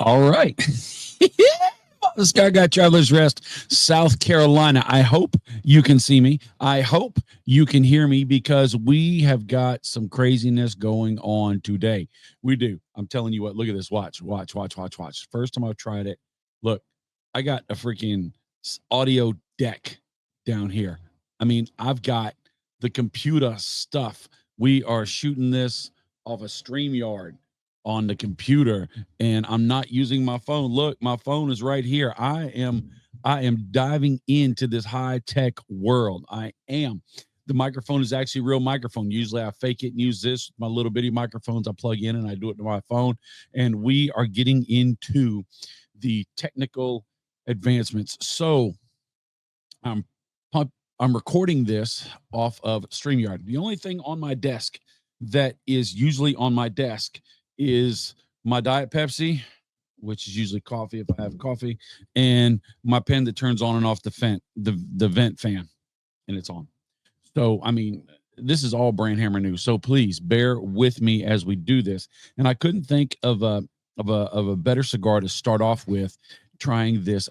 All right. Cigar Guy Traveler's Rest, South Carolina. I hope you can see me. I hope you can hear me because we have got some craziness going on today. We do. I'm telling you what, look at this. Watch. First time I've tried it. Look, I got a freaking audio deck down here. I mean, I've got the computer stuff. We are shooting this off a StreamYard on the computer, and I'm not using my phone. Look, my phone is right here. I am diving into this high-tech world. I am. The microphone is actually a real microphone. Usually I fake it and use this, my little bitty microphones I plug in and I do it to my phone. And we are getting into the technical advancements. So I'm I'm recording this off of StreamYard. The only thing on my desk that is usually on my desk is my Diet Pepsi, which is usually coffee if I have coffee, and my pen that turns on and off the vent fan, and it's on. So, I mean, this is all brand hammer news. So please bear with me as we do this. And I couldn't think of a better cigar to start off with trying this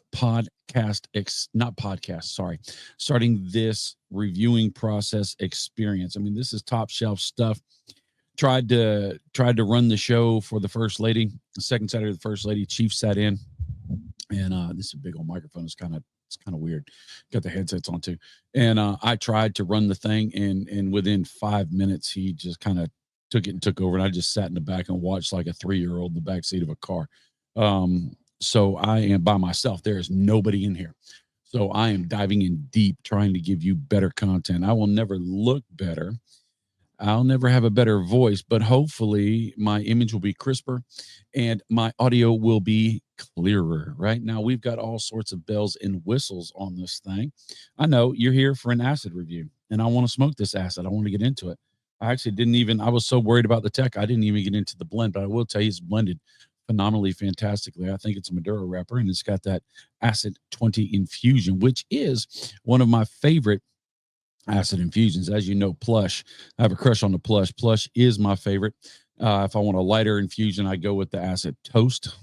starting this reviewing process experience. I mean, this is top shelf stuff. Tried to run the show for the first lady. The second Saturday, the first lady, Chief sat in, and this is a big old microphone. It's kind of weird. Got the headsets on too, and I tried to run the thing, and within 5 minutes, he just kind of took it and took over, and I just sat in the back and watched like a 3-year-old in the back seat of a car. So I am by myself. There is nobody in here. So I am diving in deep, trying to give you better content. I will never look better. I'll never have a better voice, but hopefully my image will be crisper and my audio will be clearer. Right now, we've got all sorts of bells and whistles on this thing. I know you're here for an acid review, and I want to smoke this acid. I want to get into it. I actually I was so worried about the tech, I didn't even get into the blend, but I will tell you it's blended phenomenally, fantastically. I think it's a Maduro wrapper, and it's got that acid 20 infusion, which is one of my favorite acid infusions. As you know, Plush, I have a crush on the Plush. Plush is my favorite. If I want a lighter infusion, I go with the acid toast.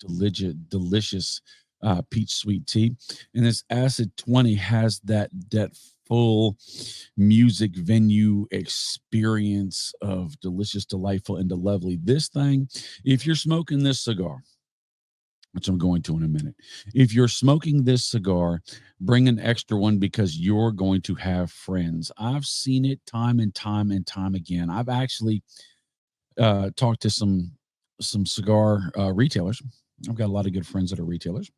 Delicious peach sweet tea. And this acid 20 has that full music venue experience of delicious, delightful, and lovely. This thing, if you're smoking this cigar, which I'm going to in a minute. If you're smoking this cigar, bring an extra one because you're going to have friends. I've seen it time and time and time again. I've actually talked to some cigar retailers. I've got a lot of good friends that are retailers,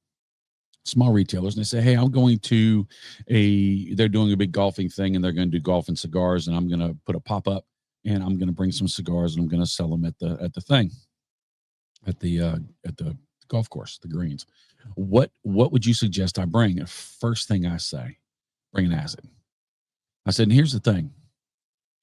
small retailers, and they say, hey, I'm going to they're doing a big golfing thing and they're going to do golf and cigars, and I'm going to put a pop-up and I'm going to bring some cigars and I'm going to sell them at the thing, at the golf course, the greens. What would you suggest I bring? First thing I say, bring an acid. I said, and here's the thing.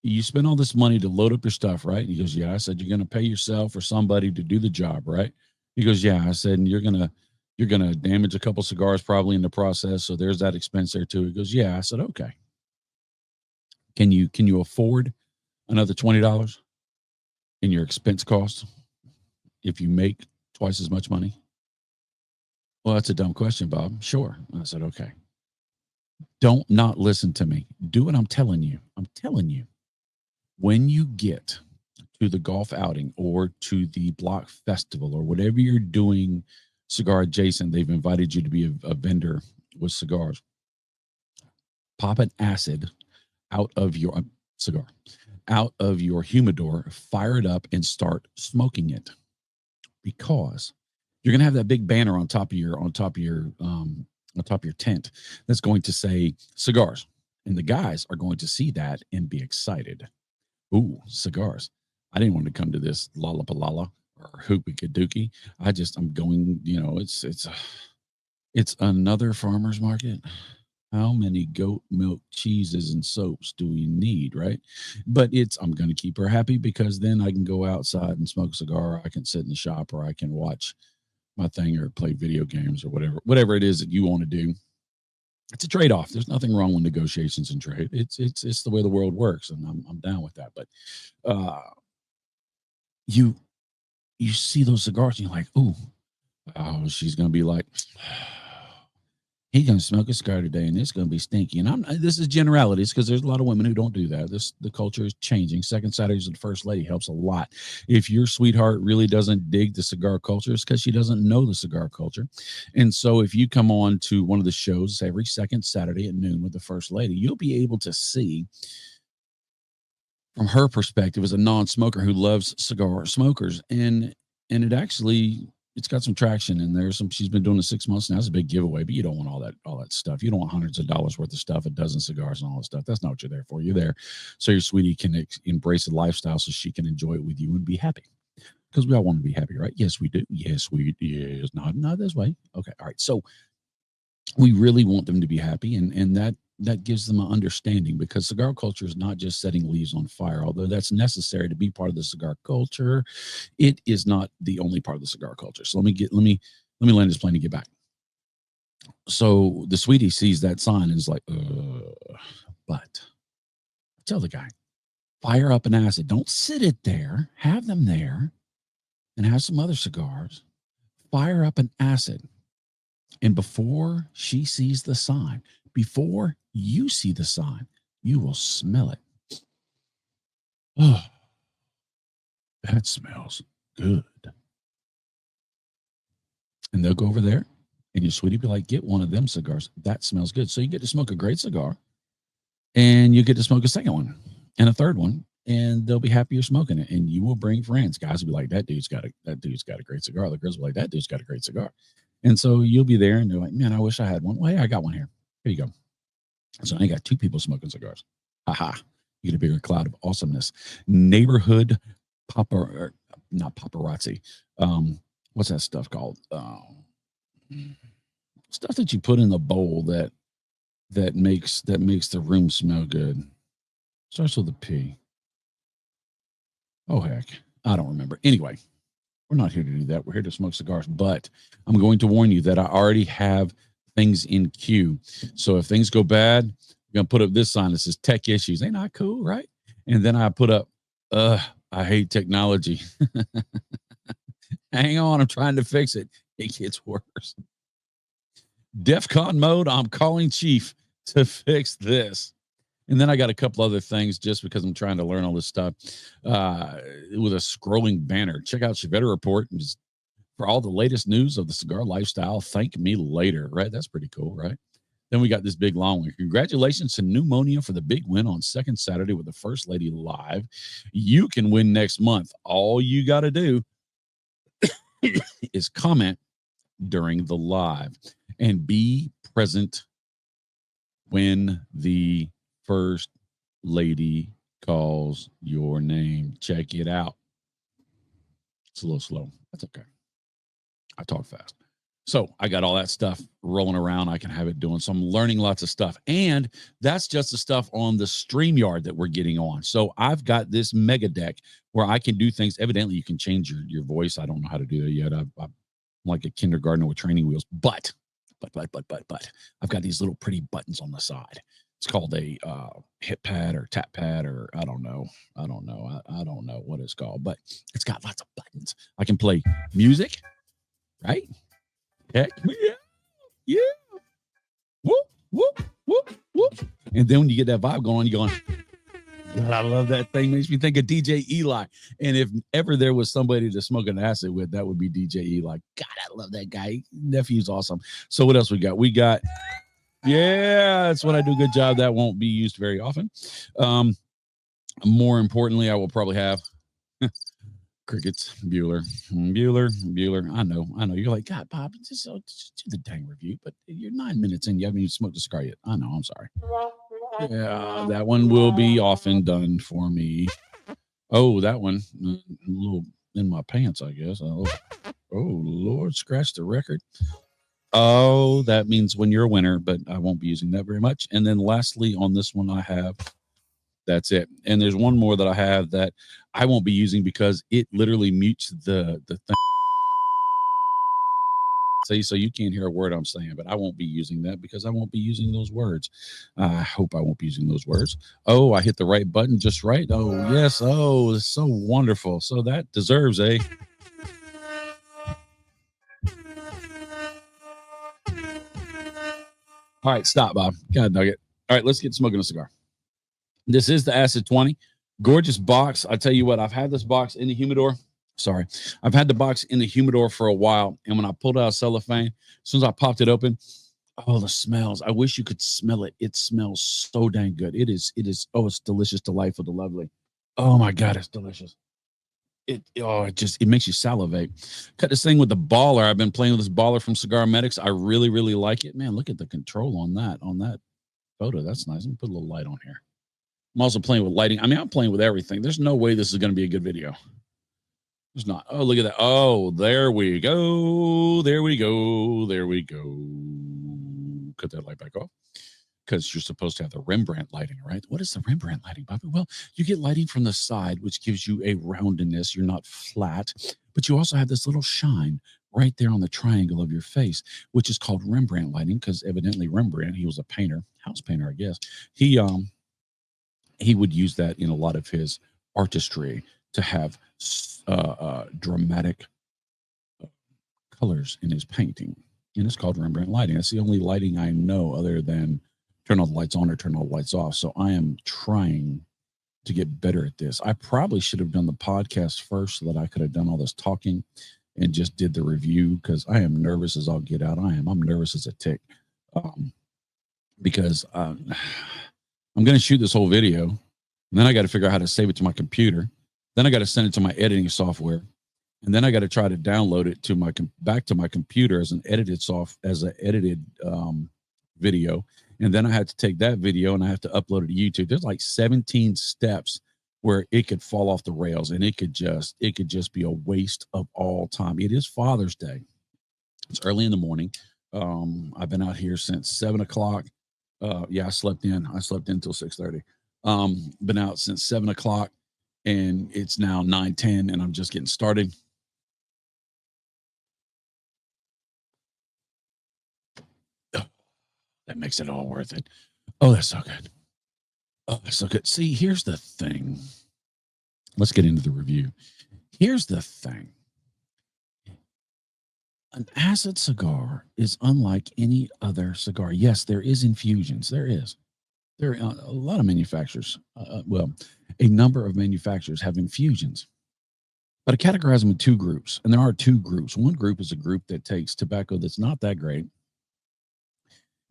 You spend all this money to load up your stuff, right? He goes, yeah. I said, you're going to pay yourself or somebody to do the job, right? He goes, yeah. I said, and you're going to damage a couple cigars probably in the process. So there's that expense there too. He goes, yeah. I said, okay. Can you afford another $20 in your expense costs if you make twice as much money? Well, that's a dumb question, Bob. Sure. I said, okay. Don't not listen to me. Do what I'm telling you. I'm telling you. When you get to the golf outing or to the block festival or whatever you're doing cigar adjacent, they've invited you to be a vendor with cigars. Pop an acid out of your cigar, out of your humidor, fire it up and start smoking it, because you're going to have that big banner on top of your tent that's going to say cigars, and the guys are going to see that and be excited. Ooh, cigars. I didn't want to come to this Lollapalooza or Hoopy Dookie. I'm going, it's another farmer's market. How many goat milk cheeses and soaps do we need, right? But I'm going to keep her happy because then I can go outside and smoke a cigar. Or I can sit in the shop, or I can watch my thing or play video games or whatever it is that you want to do. It's a trade-off. There's nothing wrong with negotiations and trade. It's the way the world works, and I'm down with that. But you you see those cigars and you're like, ooh, oh, she's going to be like, he's going to smoke a cigar today and it's going to be stinky. And this is generalities because there's a lot of women who don't do that. The culture is changing. Second Saturdays with the First Lady helps a lot. If your sweetheart really doesn't dig the cigar culture, it's because she doesn't know the cigar culture. And so if you come on to one of the shows every second Saturday at noon with the First Lady, you'll be able to see from her perspective as a non-smoker who loves cigar smokers. And it actually, it's got some traction, and there's some, she's been doing it 6 months now. It's a big giveaway, but you don't want all that stuff. You don't want hundreds of dollars worth of stuff, a dozen cigars and all that stuff. That's not what you're there for. You're there so your sweetie can embrace the lifestyle so she can enjoy it with you and be happy. Because we all want to be happy, right? Yes, we do. Yes, not this way. Okay. All right. So we really want them to be happy, and that gives them an understanding, because cigar culture is not just setting leaves on fire. Although that's necessary to be part of the cigar culture, it is not the only part of the cigar culture. So let me land this plane and get back. So the sweetie sees that sign and is like, but tell the guy, fire up an acid. Don't sit it there. Have them there and have some other cigars. Fire up an acid. And before she sees the sign, before you see the sign, you will smell it. Oh, that smells good. And they'll go over there, and your sweetie be like, get one of them cigars. That smells good. So you get to smoke a great cigar, and you get to smoke a second one and a third one, and they'll be happy you're smoking it. And you will bring friends. Guys will be like, that dude's got a great cigar. The girls will be like, that dude's got a great cigar. And so you'll be there, and they're like, man, I wish I had one. Well, hey, I got one here. Here you go. So I got two people smoking cigars. Haha. You get a bigger cloud of awesomeness. Neighborhood not paparazzi. What's that stuff called? Stuff that you put in the bowl that makes the room smell good. Starts with a P. Oh, heck. I don't remember. Anyway, we're not here to do that. We're here to smoke cigars. But I'm going to warn you that I already have things in queue. So if things go bad, I'm going to put up this sign that says tech issues. Ain't that cool, right? And then I put up, I hate technology. Hang on, I'm trying to fix it. It gets worse. DEFCON mode, I'm calling Chief to fix this. And then I got a couple other things just because I'm trying to learn all this stuff with a scrolling banner. Check out Chivetta Report for all the latest news of the cigar lifestyle. Thank me later, right? That's pretty cool, right? Then we got this big long one. Congratulations to Pneumonia for the big win on second Saturday with the First Lady live. You can win next month. All you got to do is comment during the live and be present when the First Lady calls your name. Check it out. It's a little slow. That's okay. I talk fast. So I got all that stuff rolling around. I can have it doing. So I'm learning lots of stuff. And that's just the stuff on the StreamYard that we're getting on. So I've got this mega deck where I can do things. Evidently, you can change your voice. I don't know how to do that yet. I'm like a kindergartner with training wheels. But I've got these little pretty buttons on the side. It's called a hit pad or tap pad, or I don't know what it's called, but it's got lots of buttons. I can play music, right? Heck yeah. Whoop, whoop, whoop, whoop. And then when you get that vibe going, you're going, God, I love that thing. Makes me think of DJ Eli. And if ever there was somebody to smoke an acid with, that would be DJ Eli. God, I love that guy. Nephew's awesome. So what else we got? Yeah, that's when I do a good job. That won't be used very often. More importantly, I will probably have crickets, Bueller. I know. You're like, God, Bob, just do the dang review, but you're 9 minutes in. You haven't even smoked a cigar yet. I know. I'm sorry. Yeah, that one will be often done for me. Oh, that one, a little in my pants, I guess. Oh, Lord, scratch the record. Oh, that means when you're a winner, but I won't be using that very much. And then lastly, on this one, I have, that's it. And there's one more that I have that I won't be using because it literally mutes the thing. So you can't hear a word I'm saying, but I won't be using that because I won't be using those words. I hope I won't be using those words. Oh, I hit the right button just right. Oh, yes. Oh, it's so wonderful. So that deserves a All right, stop, Bob. God nugget. All right, let's get smoking a cigar. This is the Acid 20. Gorgeous box. I tell you what, I've had this box in the humidor. Sorry. I've had the box in the humidor for a while. And when I pulled out cellophane, as soon as I popped it open, oh, the smells. I wish you could smell it. It smells so dang good. Oh, it's delicious, delightful, lovely. Oh my God, it's delicious. It makes you salivate. Cut this thing with the baller. I've been playing with this baller from Cigar Medics. I really, really like it. Man, look at the control on that photo. That's nice. Let me put a little light on here. I'm also playing with lighting. I mean, I'm playing with everything. There's no way this is going to be a good video. There's not. Oh, look at that. Oh, there we go. There we go. There we go. Cut that light back off because you're supposed to have the Rembrandt lighting, right? What is the Rembrandt lighting, Bobby? Well, you get lighting from the side, which gives you a roundedness. You're not flat, but you also have this little shine right there on the triangle of your face, which is called Rembrandt lighting because evidently Rembrandt, he was a painter, house painter, I guess. He would use that in a lot of his artistry to have dramatic colors in his painting. And it's called Rembrandt lighting. That's the only lighting I know other than turn all the lights on or turn all the lights off. So I am trying to get better at this. I probably should have done the podcast first so that I could have done all this talking and just did the review because I am nervous as I'll get out. I'm nervous as a tick because I'm going to shoot this whole video. And then I got to figure out how to save it to my computer. Then I got to send it to my editing software. And then I got to try to download it to back to my computer as an edited video. And then I had to take that video and I have to upload it to YouTube. There's like 17 steps where it could fall off the rails and it could just be a waste of all time. It is Father's Day. It's early in the morning. I've been out here since 7 o'clock. I slept in until 6:30. Been out since 7 o'clock and it's now 9:10 and I'm just getting started. That makes it all worth it. Oh, that's so good. Oh, that's so good. See, here's the thing. Let's get into the review. Here's the thing. An acid cigar is unlike any other cigar. Yes, there is infusions. There are a lot of manufacturers. A number of manufacturers have infusions. But I categorize them in two groups. And there are two groups. One group is a group that takes tobacco that's not that great.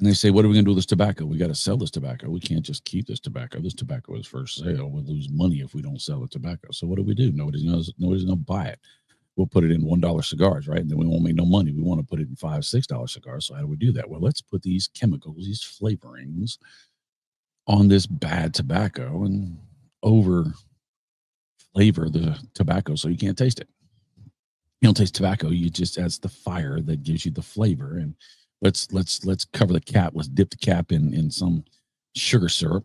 And they say, what are we going to do with this tobacco? We got to sell this tobacco. We can't just keep this tobacco. This tobacco is for sale. We'll lose money if we don't sell the tobacco. So what do? Nobody's going to buy it. We'll put it in $1 cigars, right? And then we won't make no money. We want to put it in $5, $6 cigars. So how do we do that? Well, let's put these chemicals, these flavorings on this bad tobacco and over flavor the tobacco so you can't taste it. You don't taste tobacco. You just, that's the fire that gives you the flavor. And let's cover the cap. Let's dip the cap in some sugar syrup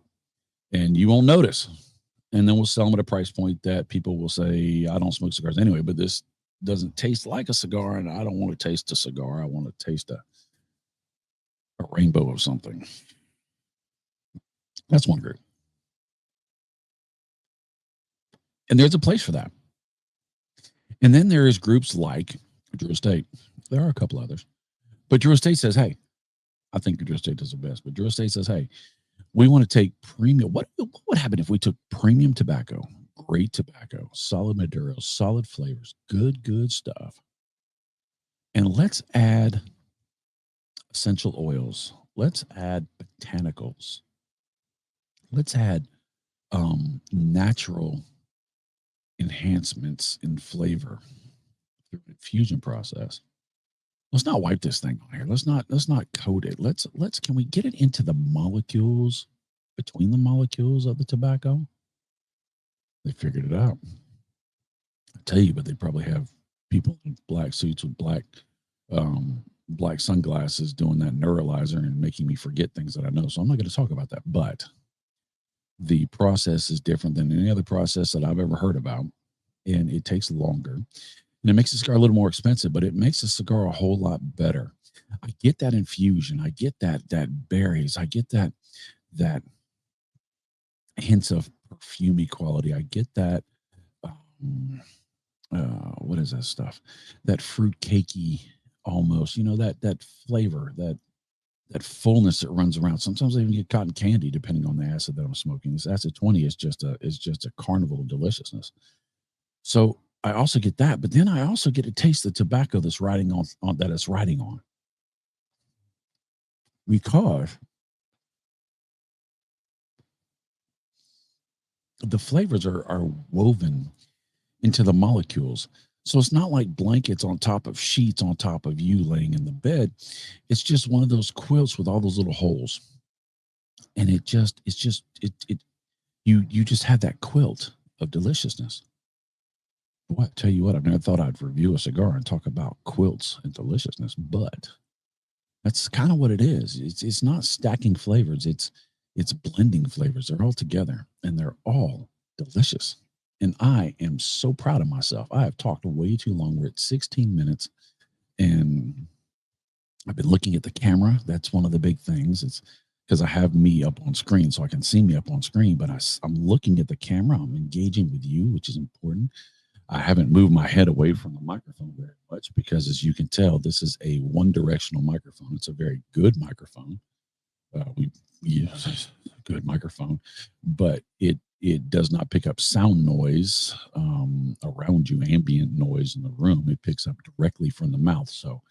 and you won't notice. And then we'll sell them at a price point that people will say, I don't smoke cigars anyway, but this doesn't taste like a cigar. And I don't want to taste a cigar. I want to taste a rainbow of something. That's one group. And there's a place for that. And then there is groups like Drew Estate. There are a couple others. But Drew Estate says, hey, I think Drew Estate does the best. But Drew Estate says, hey, we want to take premium. What would happen if we took premium tobacco, great tobacco, solid Maduro, solid flavors, good stuff, and let's add essential oils. Let's add botanicals. Let's add natural enhancements in flavor through an infusion process. Let's not wipe this thing on here. Let's not coat it. Can we get it into the molecules, between the molecules of the tobacco? They figured it out. I tell you, but they probably have people in black suits with black sunglasses doing that neuralizer and making me forget things that I know. So I'm not going to talk about that. But the process is different than any other process that I've ever heard about. And it takes longer. And it makes the cigar a little more expensive, but it makes the cigar a whole lot better. I get that infusion. I get that berries. I get that hints of perfumey quality. I get that, what is that stuff? That fruit cakey almost, that flavor, that that fullness that runs around. Sometimes I even get cotton candy depending on the acid that I'm smoking. This acid 20 is just a carnival of deliciousness. So I also get that, but then I also get to taste the tobacco that's riding on that it's riding on, because the flavors are woven into the molecules. So it's not like blankets on top of sheets on top of you laying in the bed. It's just one of those quilts with all those little holes. And it you just have that quilt of deliciousness. Boy, I tell you what, I've never thought I'd review a cigar and talk about quilts and deliciousness, but that's kind of what it is. It's not stacking flavors. It's blending flavors. They're all together and they're all delicious. And I am so proud of myself. I have talked way too long. We're at 16 minutes and I've been looking at the camera. That's one of the big things. It's because I have me up on screen so I can see me up on screen, but I'm looking at the camera. I'm engaging with you, which is important. I haven't moved my head away from the microphone very much because, as you can tell, this is a one-directional microphone. It's a very good microphone. We use a good microphone, but it does not pick up sound noise around you, ambient noise in the room. It picks up directly from the mouth. So,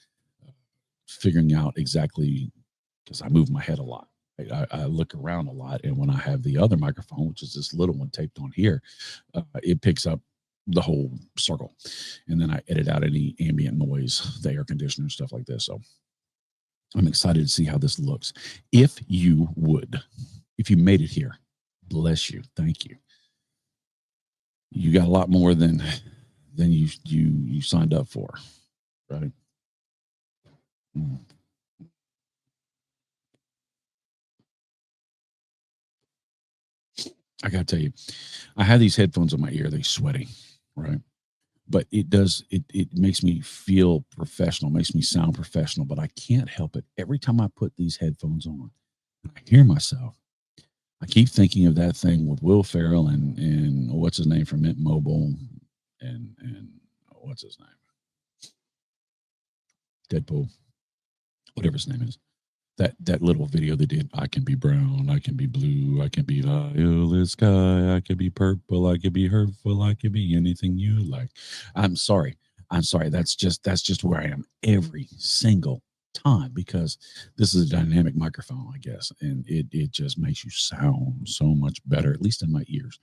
figuring out exactly, because I move my head a lot. I look around a lot, and when I have the other microphone, which is this little one taped on here, it picks up the whole circle, and then I edit out any ambient noise, the air conditioner, stuff like this. So I'm excited to see how this looks. If you made it here, bless you, thank you. You got a lot more than you signed up for, right? Mm. I gotta tell you, I have these headphones in my ear. They're sweaty, right? But it makes me feel professional, makes me sound professional, but I can't help it. Every time I put these headphones on, I hear myself. I keep thinking of that thing with Will Ferrell and what's his name from Mint Mobile and what's his name? Deadpool, whatever his name is. That little video they did. I can be brown, I can be blue, I can be violet sky, I can be purple, I can be hurtful, I can be anything you like. I'm sorry. I'm sorry. That's just where I am every single time, because this is a dynamic microphone, I guess, and it just makes you sound so much better, at least in my ears.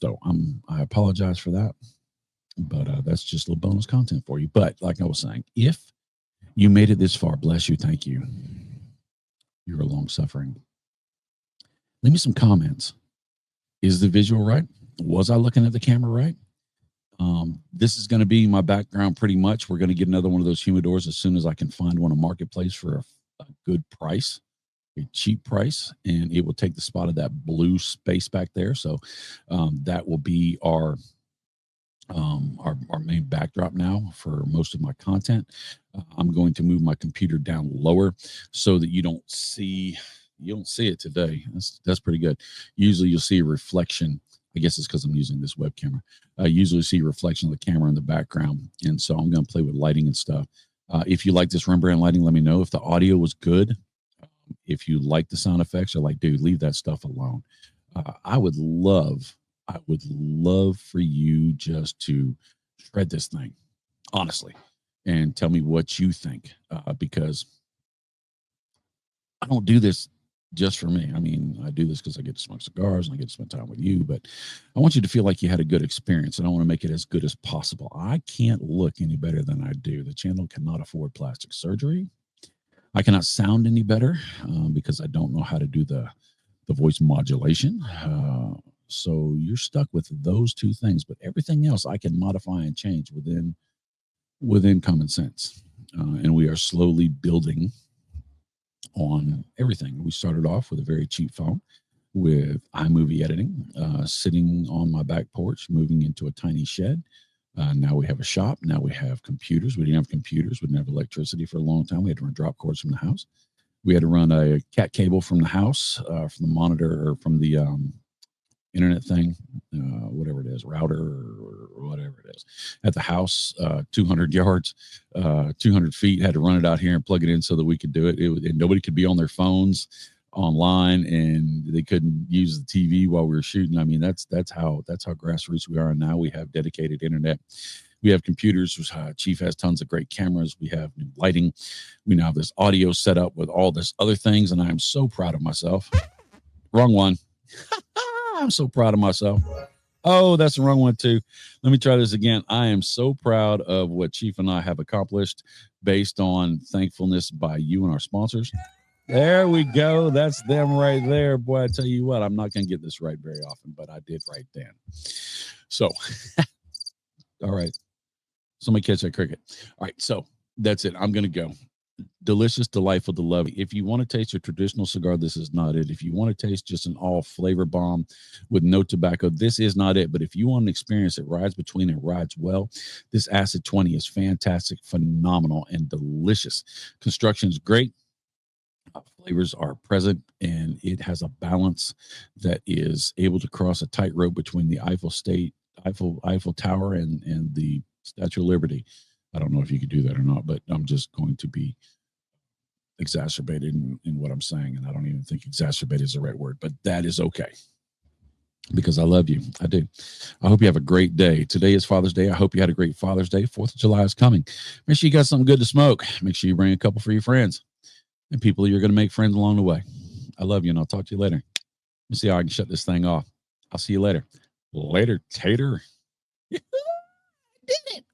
So I apologize for that, but that's just a little bonus content for you. But like I was saying, if you made it this far, bless you, thank you. You're long suffering. Leave me some comments. Is the visual right? Was I looking at the camera right? This is going to be my background pretty much. We're going to get another one of those humidors as soon as I can find one on Marketplace for a good price, a cheap price, and it will take the spot of that blue space back there. So that will be our main backdrop now for most of my content. I'm going to move my computer down lower so that you don't see it today. That's pretty good. Usually you'll see a reflection. I guess it's because I'm using this web camera. I usually see a reflection of the camera in the background, and so I'm going to play with lighting and stuff. If you like this Rembrandt lighting, let me know. If the audio was good, if you like the sound effects, you're like, dude, leave that stuff alone. I would love for you just to shred this thing, honestly, and tell me what you think, because I don't do this just for me. I mean, I do this because I get to smoke cigars and I get to spend time with you, but I want you to feel like you had a good experience, and I want to make it as good as possible. I can't look any better than I do. The channel cannot afford plastic surgery. I cannot sound any better because I don't know how to do the voice modulation. So you're stuck with those two things, but everything else I can modify and change within common sense. And we are slowly building on everything. We started off with a very cheap phone with iMovie editing, sitting on my back porch, moving into a tiny shed. Now we have a shop. Now we have computers. We didn't have computers. We didn't have electricity for a long time. We had to run drop cords from the house. We had to run a cat cable from the house, from the monitor, or from the internet thing, whatever it is, router or or whatever it is. At the house, 200 yards, 200 feet, had to run it out here and plug it in so that we could do it. And nobody could be on their phones online, and they couldn't use the TV while we were shooting. I mean, that's how grassroots we are. And now we have dedicated internet. We have computers. Chief has tons of great cameras. We have new lighting. We now have this audio set up with all this other things, and I am so proud of myself. Wrong one. I'm so proud of myself. Oh, that's the wrong one too. Let me try this again. I am so proud of what Chief and I have accomplished based on thankfulness by you and our sponsors. There we go. That's them right there. Boy, I tell you what, I'm not going to get this right very often, but I did right then. So, all right. Somebody catch that cricket. All right. So that's it. I'm going to go. Delicious, delightful, delightful. If you want to taste a traditional cigar, this is not it. If you want to taste just an all flavor bomb with no tobacco, this is not it. But if you want an experience that rides between and rides well, this Acid 20 is fantastic, phenomenal, and delicious. Construction is great. Flavors are present, and it has a balance that is able to cross a tightrope between the Eiffel Tower and the Statue of Liberty. I don't know if you could do that or not, but I'm just going to be exacerbated in what I'm saying, and I don't even think exacerbated is the right word, but that is okay because I love you. I do. I hope you have a great day. Today is Father's Day. I hope you had a great Father's Day. 4th of July is coming. Make sure you got something good to smoke. Make sure you bring a couple for your friends and people you're going to make friends along the way. I love you, and I'll talk to you later. Let me see how I can shut this thing off. I'll see you later. Later, tater. Did it.